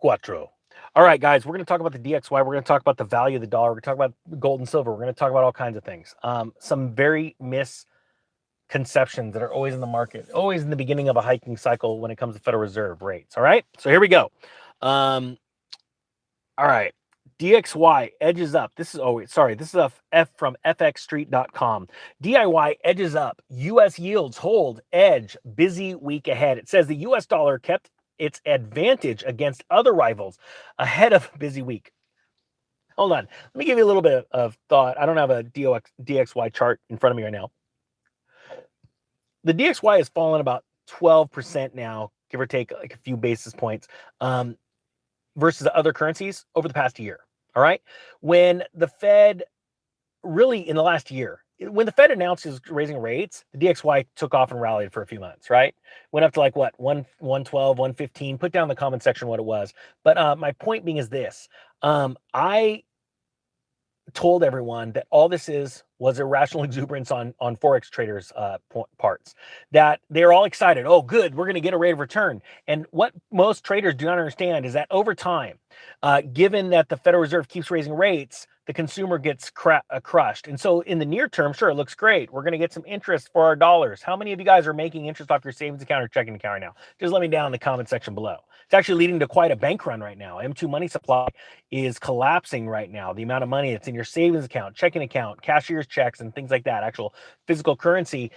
Cuatro. All right, guys, we're going to talk about the DXY. We're going to talk about the value of the dollar. We're going to talk about gold and silver. We're going to talk about all kinds of things. Some very misconceptions that are always in the market, always in the beginning of a hiking cycle when it comes to Federal Reserve rates. All right, so here we go. All right, DXY edges up. This is this is a F from fxstreet.com. DIY edges up. U.S. yields hold edge. Busy week ahead. It says the U.S. dollar kept its advantage against other rivals ahead of busy week. Hold on. Let me give you a little bit of thought. I don't have a DXY chart in front of me right now. The DXY has fallen about 12% now, give or take like a few basis points, versus other currencies over the past year. All right. When the Fed really in the last year, when the Fed announced it was raising rates, the DXY took off and rallied for a few months, right? Went up to like what, 112, 115. Put down in the comment section what it was. But my point being is this. I told everyone that all this was irrational exuberance on forex traders parts, that they're all excited. Oh good, we're going to get a rate of return. And what most traders do not understand is that over time, given that the Federal Reserve keeps raising rates, the consumer gets crushed. And so in the near term, sure, it looks great. We're going to get some interest for our dollars. How many of you guys are making interest off your savings account or checking account right now? Just let me down in the comment section below. It's actually leading to quite a bank run right now. M2 money supply is collapsing right now. The amount of money that's in your savings account, checking account, cashier's checks, and things like that, actual physical currency,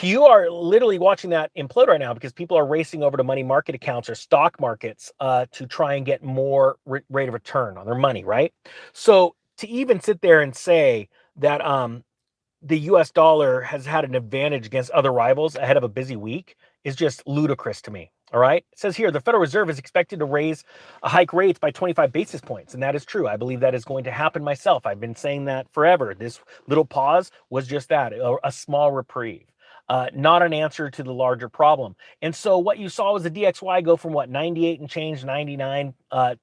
you are literally watching that implode right now because people are racing over to money market accounts or stock markets to try and get more rate of return on their money, right? So to even sit there and say that the US dollar has had an advantage against other rivals ahead of a busy week is just ludicrous to me. All right. It says here the Federal Reserve is expected to hike rates by 25 basis points. And that is true. I believe that is going to happen myself. I've been saying that forever. This little pause was just that, a small reprieve. Not an answer to the larger problem. And so what you saw was the DXY go from what, 98 and change, 99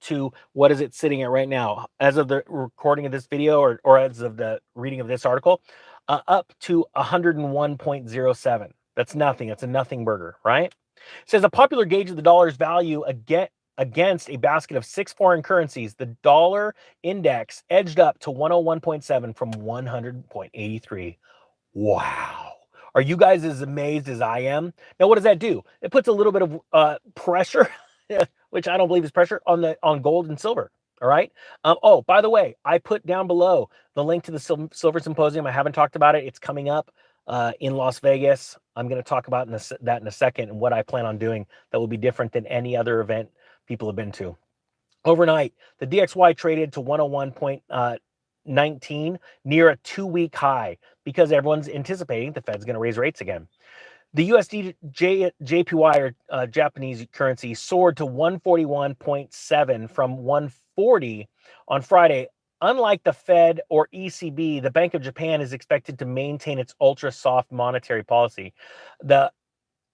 to what is it sitting at right now? As of the recording of this video or as of the reading of this article, up to 101.07. That's nothing. It's a nothing burger, right? It says a popular gauge of the dollar's value against a basket of 6 foreign currencies, the dollar index edged up to 101.7 from 100.83. Wow. Are you guys as amazed as I am? Now, what does that do? It puts a little bit of pressure, which I don't believe is pressure, on gold and silver. All right. Oh, by the way, I put down below the link to the Silver Symposium. I haven't talked about it. It's coming up in Las Vegas. I'm going to talk about that in a second and what I plan on doing that will be different than any other event people have been to. Overnight, the DXY traded to 101.19, near a 2-week high because everyone's anticipating the Fed's going to raise rates again. The USD JPY or Japanese currency soared to 141.7 from 140 on Friday. Unlike the Fed or ECB, the Bank of Japan is expected to maintain its ultra soft monetary policy.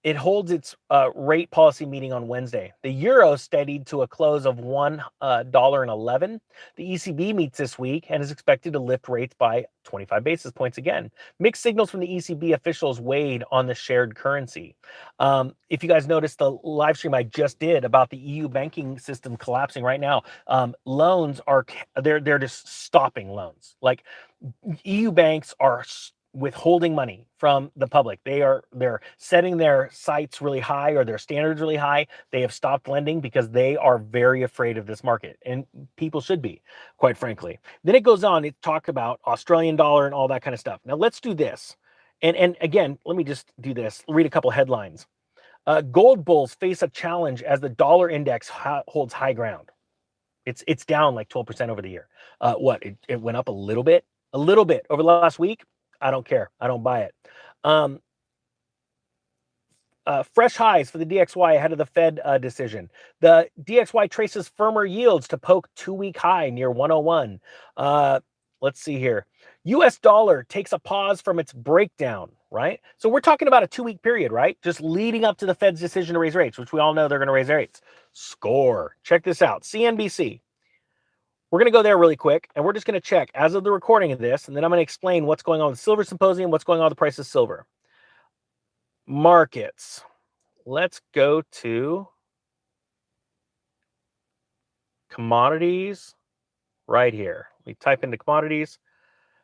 It holds its rate policy meeting on Wednesday. The euro steadied to a close of $1.11. The ECB meets this week and is expected to lift rates by 25 basis points again. Mixed signals from the ECB officials weighed on the shared currency. If you guys noticed the live stream I just did about the EU banking system collapsing right now, loans are they're just stopping loans. Like EU banks are withholding money from the public. They're setting their sights really high or their standards really high. They have stopped lending because they are very afraid of this market, and people should be, quite frankly. Then it goes on to talk about Australian dollar and all that kind of stuff. Now let's do this. And again, let me just do this. Read a couple headlines. Gold bulls face a challenge as the dollar index holds high ground. It's down like 12% over the year. It went up a little bit over the last week. I don't care. I don't buy it. Fresh highs for the DXY ahead of the Fed decision. The DXY traces firmer yields to poke 2-week high near 101. Let's see here. US dollar takes a pause from its breakdown, right? So we're talking about a 2-week period, right? Just leading up to the Fed's decision to raise rates, which we all know they're going to raise rates. Score. Check this out. CNBC. We're going to go there really quick, and we're just going to check as of the recording of this, and then I'm going to explain what's going on with the Silver Symposium, what's going on with the price of silver. Markets. Let's go to Commodities right here. We type into commodities.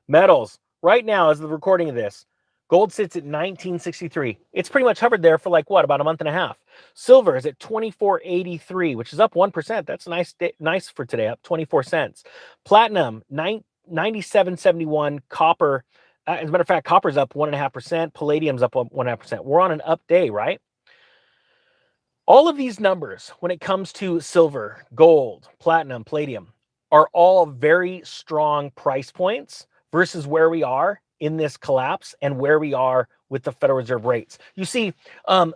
Metals. Right now, as the recording of this, gold sits at 1963. It's pretty much hovered there for like what, about a month and a half. Silver is at 24.83, which is up 1%. That's nice for today, up 24 cents. Platinum, 97.71. Copper, as a matter of fact, copper's up 1.5%. Palladium's up 1.5%. We're on an up day, right? All of these numbers, when it comes to silver, gold, platinum, palladium, are all very strong price points versus where we are in this collapse and where we are with the Federal Reserve rates. You see, a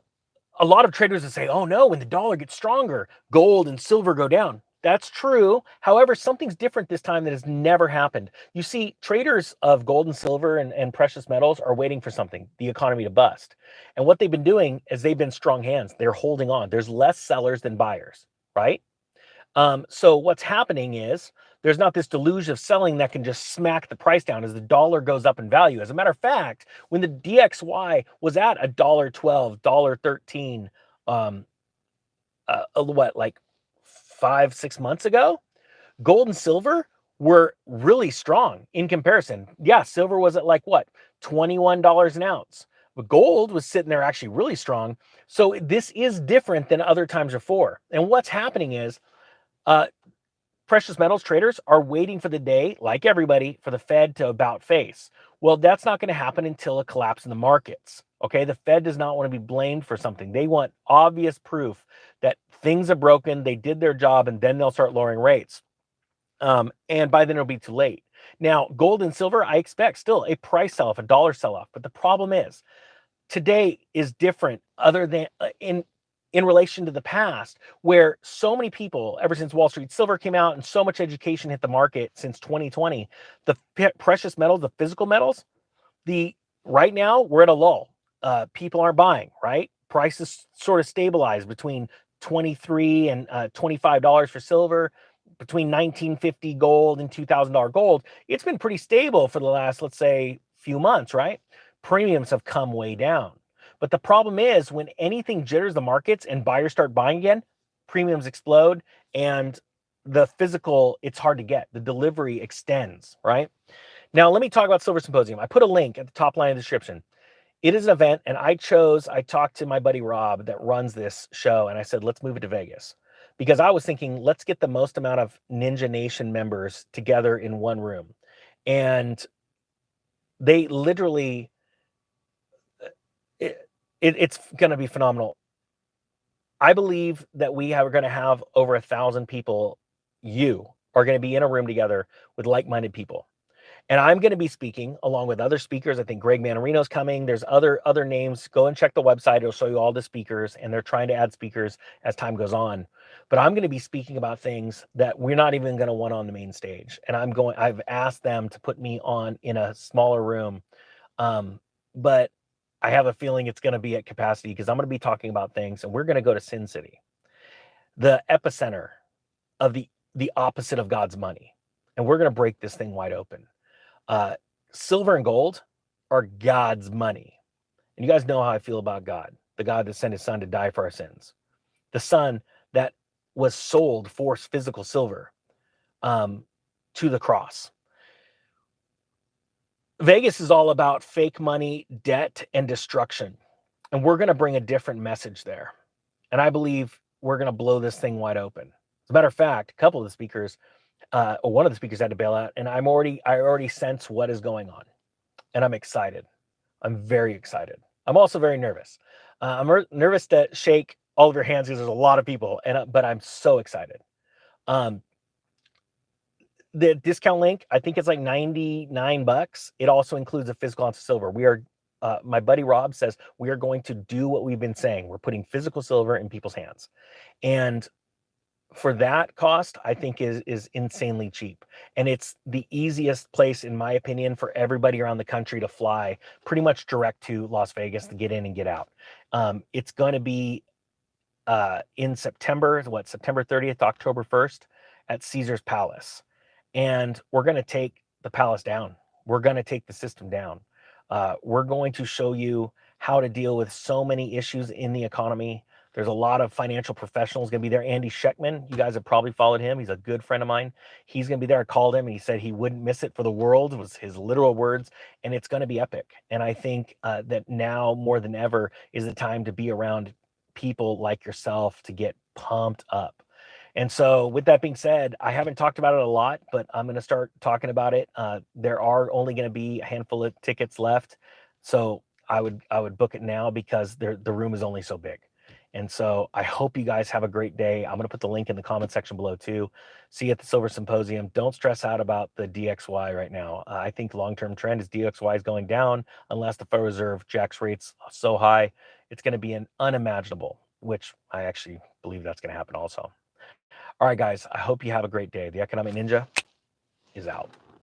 lot of traders will say, oh no, when the dollar gets stronger, gold and silver go down. That's true. However, something's different this time that has never happened. You see, traders of gold and silver and precious metals are waiting for something, the economy to bust. And what they've been doing is they've been strong hands. They're holding on. There's less sellers than buyers, right? So what's happening is there's not this deluge of selling that can just smack the price down as the dollar goes up in value. As a matter of fact, when the DXY was at $1.12, $1.13, what, like 5-6 months ago, gold and silver were really strong in comparison. Yeah, silver was at like what, $21 an ounce, but gold was sitting there actually really strong. So this is different than other times before. And what's happening is precious metals traders are waiting for the day, like everybody, for the Fed to about face. Well, that's not going to happen until a collapse in the markets. Okay, the Fed does not want to be blamed for something. They want obvious proof that things are broken, they did their job, and then they'll start lowering rates. And by then it'll be too late. Now, gold and silver, I expect still a price sell-off, a dollar sell-off. But the problem is, today is different other than in relation to the past, where so many people, ever since Wall Street Silver came out and so much education hit the market since 2020, the precious metals, the physical metals, right now we're at a lull. People aren't buying, right? Prices sort of stabilized between $23 and $25 for silver, between $19.50 gold and $2,000 gold. It's been pretty stable for the last, let's say, few months, right? Premiums have come way down. But the problem is when anything jitters the markets and buyers start buying again, premiums explode and the physical, it's hard to get. The delivery extends, right? Now, let me talk about Silver Symposium. I put a link at the top line of the description. It is an event, and I talked to my buddy Rob that runs this show, and I said, let's move it to Vegas. Because I was thinking, let's get the most amount of Ninja Nation members together in one room. And they literally, it's going to be phenomenal. I believe that we are going to have over 1,000 people. You are going to be in a room together with like-minded people. And I'm going to be speaking along with other speakers. I think Greg Manarino's coming. There's other names. Go and check the website. It'll show you all the speakers, and they're trying to add speakers as time goes on. But I'm going to be speaking about things that we're not even going to want on the main stage. And I've asked them to put me on in a smaller room. But I have a feeling it's going to be at capacity because I'm going to be talking about things, and we're going to go to Sin City, the epicenter of the opposite of God's money. And we're going to break this thing wide open. Silver and gold are God's money. And you guys know how I feel about God, the God that sent his son to die for our sins, the son that was sold for physical silver to the cross. Vegas is all about fake money, debt, and destruction. And we're going to bring a different message there. And I believe we're going to blow this thing wide open. As a matter of fact, a couple of the speakers, one of the speakers had to bail out, and I already sense what is going on, and I'm excited. I'm very excited. I'm also very nervous. I'm nervous to shake all of your hands because there's a lot of people, but I'm so excited. The discount link, I think it's like $99. It also includes a physical ounce of silver. My buddy Rob says we are going to do what we've been saying. We're putting physical silver in people's hands, and for that cost, I think is insanely cheap. And it's the easiest place, in my opinion, for everybody around the country to fly pretty much direct to Las Vegas to get in and get out. It's going to be in September, September 30th, October 1st at Caesar's Palace. And we're going to take the palace down. We're going to take the system down. We're going to show you how to deal with so many issues in the economy. There's a lot of financial professionals going to be there. Andy Scheckman, you guys have probably followed him. He's a good friend of mine. He's going to be there. I called him and he said he wouldn't miss it for the world, was his literal words. And it's going to be epic. And I think that now more than ever is the time to be around people like yourself to get pumped up. And so, with that being said, I haven't talked about it a lot, but I'm going to start talking about it. There are only going to be a handful of tickets left, so I would book it now because the room is only so big. And so, I hope you guys have a great day. I'm going to put the link in the comment section below too. See you at the Silver Symposium. Don't stress out about the DXY right now. I think long-term trend is DXY is going down unless the Federal Reserve jacks rates so high. It's going to be an unimaginable, which I actually believe that's going to happen also. All right, guys, I hope you have a great day. The Economic Ninja is out.